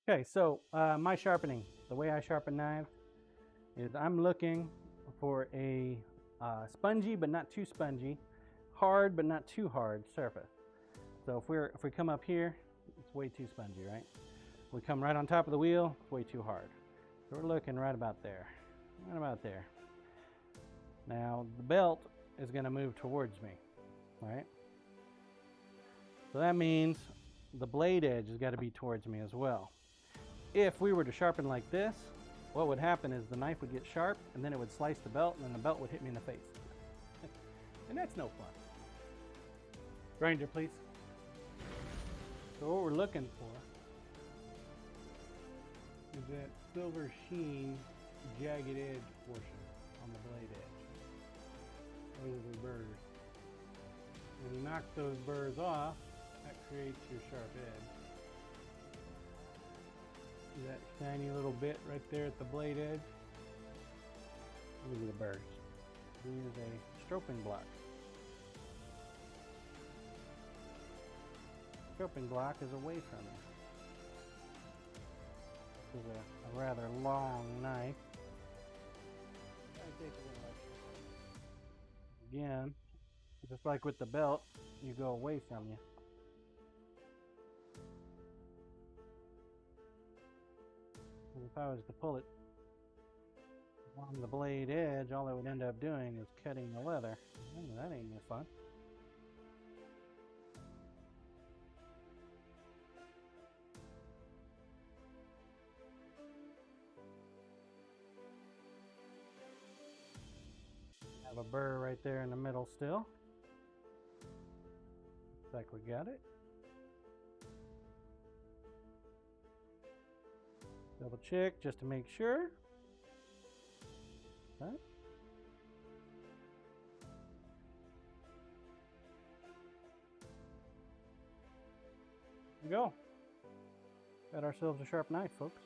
Okay, so my sharpening, the way I sharpen knives is I'm looking for a spongy but not too spongy, hard but not too hard surface. So if we come up here, it's way too spongy, right? We come right on top of the wheel, it's way too hard. So we're looking right about there, right about there. Now the belt is going to move towards me, right? So that means the blade edge has got to be towards me as well. If we were to sharpen like this, what would happen is the knife would get sharp and then it would slice the belt and then the belt would hit me in the face. And that's no fun. Grinder, please. So what we're looking for is that silver sheen, jagged edge portion on the blade edge. Those are the burrs. When you knock those burrs off, that creates your sharp edge. See that tiny little bit right there at the blade edge? These are the burrs. We use a stropping block. Stropping block is away from you. This is a rather long knife. Again, just like with the belt, you go away from you. If I was to pull it along the blade edge, all it would end up doing is cutting the leather. That ain't no fun. Have a burr right there in the middle still. Looks like we got it. Double check just to make sure. Okay. There we go. Got ourselves a sharp knife, folks.